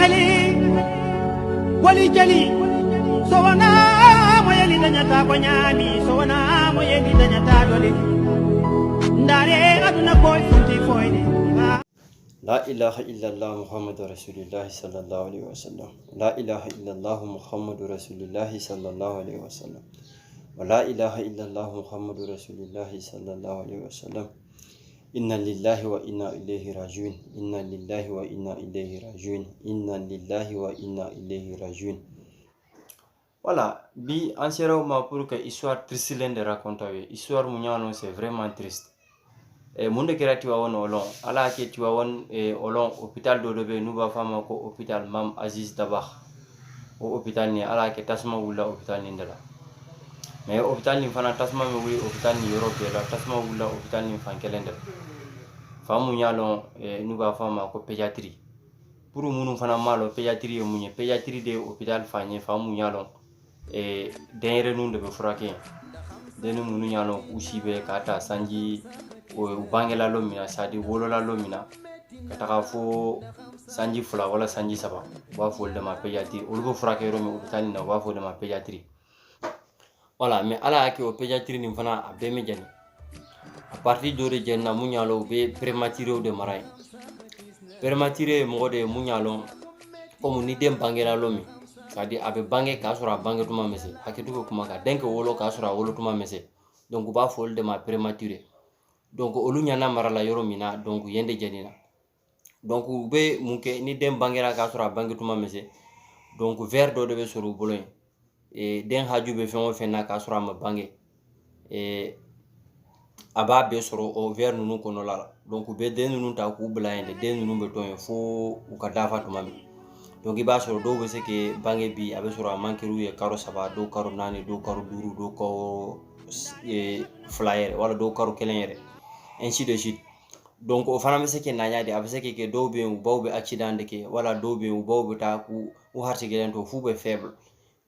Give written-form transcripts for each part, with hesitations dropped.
heli wali jali sowana mo yeli danyata ko nyami sowana mo yeli danyata dole ndare aduna ko funti foyde لا إله إلا الله محمد رسول الله صلى الله عليه وسلم لا إله إلا الله محمد رسول الله صلى الله عليه وسلم ولا إله إلا الله محمد رسول الله صلى الله عليه وسلم إنا لله وإنا إليه راجعون إنا لله وإنا إليه راجعون إنا لله وإنا إليه راجعون. Voilà, bi en sera ma pour que histoire triste de raconter histoire munyano c'est vraiment triste. Munde kera Tiwawon olon ala ke Tiwawon olon hôpital do be nuba fama ko hôpital Mam Aziz Dabakh o hôpital ni ala ke tasma wula hôpital ni ndala mais hôpital ni fana tasma me wuli hôpital ni Europe la tasma wula hôpital ni fankelende famu nyalon nuba fama ko pédiatrie pour munu fana malo pédiatrie e munye pédiatrie de hôpital fanye famu nyalon denre nunde be furake denu munu nyalon usibe kata sanji o bangela lomina sadi wolola lomina kataka fo sanji fula wala sanji saba ba fo de ma pédiatrie o lugo frake romi hôpital na ba fo de ma pédiatrie. Voilà, mais ala ake o pédiatrie ni fana abe me jani a partir de jenna munyalo be prématuré de maray prématuré mo de munyalo comme ni dem bangela lomi sadi abe bange ka sura bange tuma mese hakitu ko kuma ka denke wolo ka sura wolo tuma mese donc ba fo de ma prématuré donc olu nyana marala yoro mina donc yende janina donc be munke ni dem bangera ka sura bangi tuma mese donc vers do be suru boloy den haju be fen o fen na ka sura ma bangi aba be suru o vers nunu kono la donc be den nunu ta ku blayende den nunu be ton fo u ka dafa tuma mi donc iba suru do be se ke bangi bi abe suru mankiru ye karo saba do karo nani do karo duru do ko flyer wala do karo kelen ainsi de suite. Donc o fana mese ke nanya de abese ke do be u bawbe accident de ke wala do be u bawbe ta ku u harti gelen to fu be faible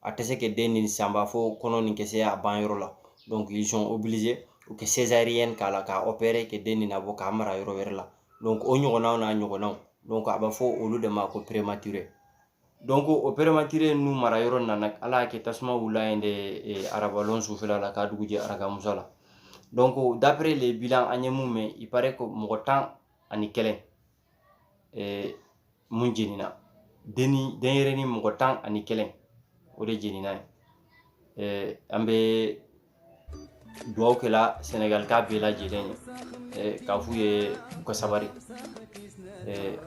atese ke denin samba fo kono ni ke se a banyoro la donc ils sont obligés ou que césarienne kala ka opérer ke denin abo kamara yoro werla donc o nyogona na nyogona donc aba fo olu de ma ko prématuré donc o prématuré nu mara yoro nanak ala ke tasma wula ende arabalon soufela la ka duguje araga musala. Donc d'après les bilans mais il paraît que mon temps ani kelen mun jenina deni denreni mon temps ani kelen o de jenina ambe duaw kala Sénégal ka bela jelen ka fuye ko sabari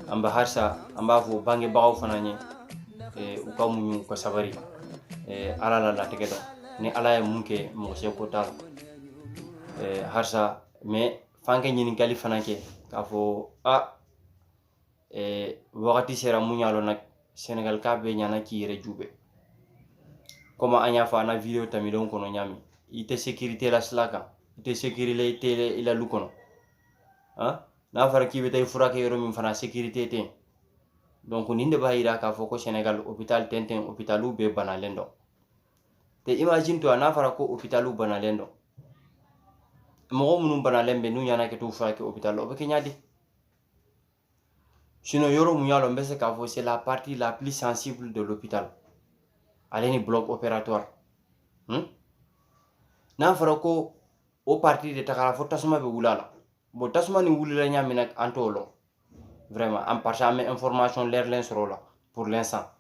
amba harsa amba fu bangi bawo fananye u ka munyu ko sabari ala la tegedo ni ala munke mo se ko tal harsa mais fanke nyini kali fanake ka fo wakati sera munyalo nak Sénégal ka be nyana ki yere jube comme anya fa na vidéo tamidon kono nyami ite sécurité la slaka ite sécurité tele ila lukono na fara ki be tay furake yoro min fana sécurité te donc ninde bayira ka fo ko Sénégal hôpital tenten hôpitalu be banalendo te imagine to na fara ko hôpitalu banalendo mo munum bana lembe nu yana ke tu fa ke hôpital o be kenyadi sinon yoro mu yalo mbese ka fo c'est la partie la plus sensible de l'hôpital aleni bloc opératoire na fara ko o partie de takara fo tasuma be wulala bo tasuma ni wulila nyami nak antolo vraiment en partage information l'air l'insro là pour l'instant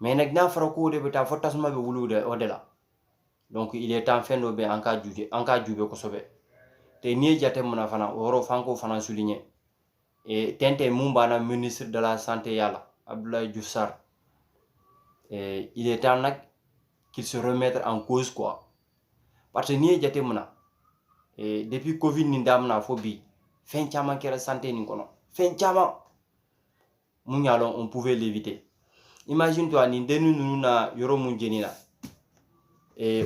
mais nak na fara ko de beta fo tasuma be wulude odela. Donc il est en fin de be en cas jube ko sobe te ni jate mona fana woro fanko fana souligner et tente mumbana ministre de la santé yala Abdoulaye Diouf Sarr il est temps nak qu'il se remette en cause quoi parce que ni jate mona depuis covid ni ndamna fo bi fen chama kera santé ni kono fen chama munyalo on pouvait l'éviter. Imagine toi ni denu nuna yoro munjenina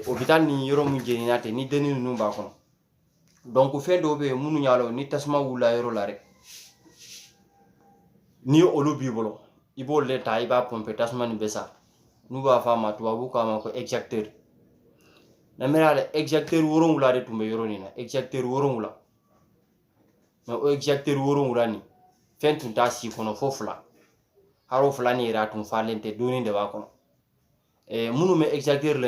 hôpital ni yoro mu jenina te ni deni nu ba kono donc fe do be munu nyalo ni tasma wula yoro la rek ni olu bibolo ibo le tay ba pompe tasma ni besa nu ba fama to bu ka ma ko exacteur na mera le exacteur woro wula de tumbe yoro ni na exacteur woro wula mais o exacteur woro wula ni fen tun ta si kono fofula haro fulani ira tum falente doni de ba kono munu me exacteur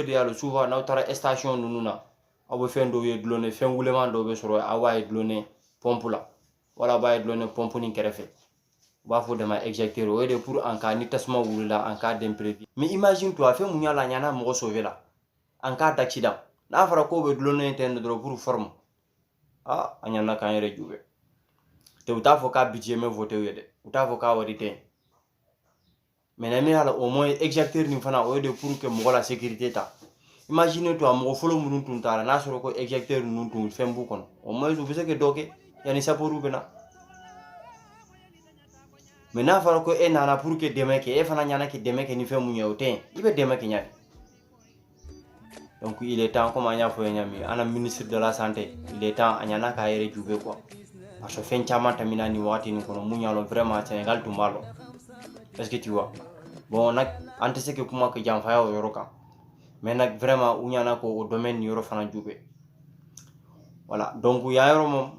de yalo souvent na tara station nununa abo fendo ye dlone fen wuleman do be soro awaye dlone pompe la wala baye dlone pompe ni kerefe ba fo de ma exacteur o de pour en cas ni tasma wulula en cas d'imprévu mais imagine toi fe munya la nyana mo sauver la en cas d'accident na fara ko be dlone ten do pour forme anyana kan yere jube te uta fo ka budget me voter yede uta fo ka wadi ten mais na mi ala au moins exacteur ni fana o de pour que mo la sécurité ta imagine toi mo folo munun tun tara na soro ko exacteur nun tun fembu kon au moins vous que doke yani saporu bena mais na fara ko e nana pour que demain que e fana nyana que demain que ni femu nyawten ibe demain que nyati donc il est temps comme anya fo nyami ana ministre de la santé il est temps anyana ka yere jube quoi parce que fen chama tamina ni wati ni kono munyalo vraiment Sénégal tumbalo est-ce que tu vois bon nak ante ce que kuma que jam faya o yoroka mais nak vraiment unyana ko au domaine yoro fana jube voilà donc ya yoro mom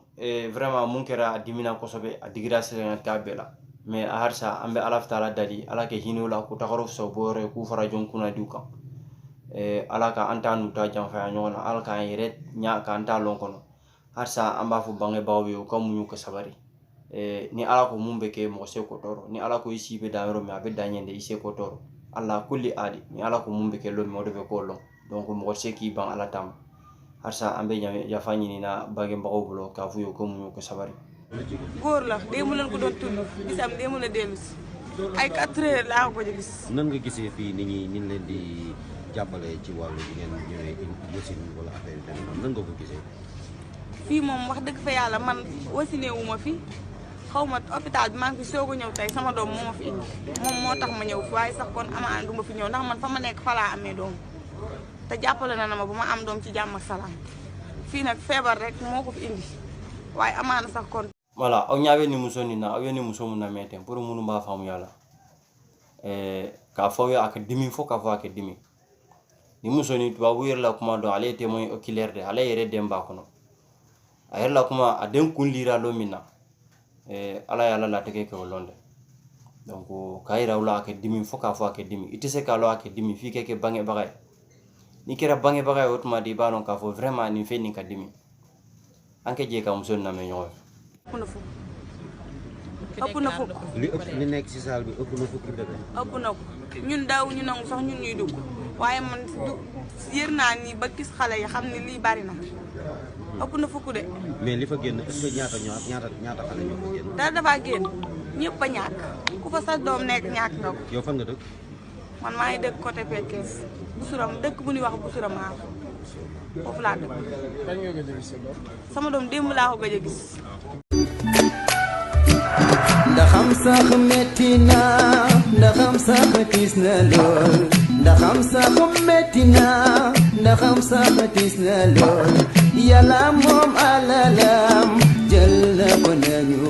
vraiment munkera dimina ko sobe a digira Sénégal ka bela mais a harsa ambe alaf taala dadi ala ke hinola ko taxaro so bore ku fara jonkuna duka ala ka antanu ta jam faya nyona ala ka yeret nya ka anta lon kono harsa amba fu bange bawbe ko munyu ko sabari ni ala ko mumbe ke mo se ko toro ni ala ko isi be daaro mi abe danyende ise ko toro alla kulli adi ni ala ko mumbe ke lo mi odo be ko lo donc mo se ki ban ala tam harsa ambe ya fani ni na bage mbago bulo ka fu yo ko munyu ko sabari góor la démb lañ ko doon tudd bisam démb la dellu si ay 4 heures laa ko gis. nan nga gisee fii nit ñi ñu leen di jàppale ci wàllu yi ngeen ñëwee wasin wala affaire yi nan nga ko gisee. fii moom wax dëgg fa yàlla man wasine wu ma fi xaw ma hôpital bi maa ngi fi soog a ñëw tey sama doom moo ma fi indi moom moo tax ma ñëw fi waaye sax kon amaan du ma fi ñëw ndax man fa ma nekk fa laa amee doom te jàppale na ma ba ma am doom ci jàmm ak salaam fii nag feebar rek moo ko fi indi waaye amaana sax kon. voilà aw ñaabe ni muso ni na aw ni muso mun na meten pour munu ba faamu yalla ka fo ya ak dimi fo ka fo ak dimi ni muso ni tuba wuyir la kuma do ale témoin oculaire de ale yere demba kono ayer la kuma aden kun lira lo minna ala yalla la tege ko londe donc kayira wala ak dimi fo ka fo ak dimi itese ka lo ak dimi fi ke bange bagay ni kera bange bagay otuma di balon ka fo vraiment ni fe ni ka dimi anke je ka muso na me ñoy ëpp na fukk li nekk ci salle bi ëpp na fukk dëgg ëpp na ko ñun daaw ñu nangu sax ñun ñuy dugg waaye man yër naa ni ba gis xale yi xam ne lii bari na ëpp na fukk de. mais li fa génn est-ce que ñaata xale ñoo fa génn. dara dafa génn ñëpp a ñàkk ku fa sa doom nekk ñàkk nga ko. yow fan nga dëkk. man maa ngi dëkk côté Pekes Busuram dëkk bu ñuy wax Busuram maa foofu laa dëkk. kañ nga gëj a gis sa doom. sama doom démb laa ko gëj a gis. ndaxam sax metti na ndaxam sax tiis na lool ndaxam sax metti na ndaxam sax tiis na lool yàlla moom alalam jël na ko nañu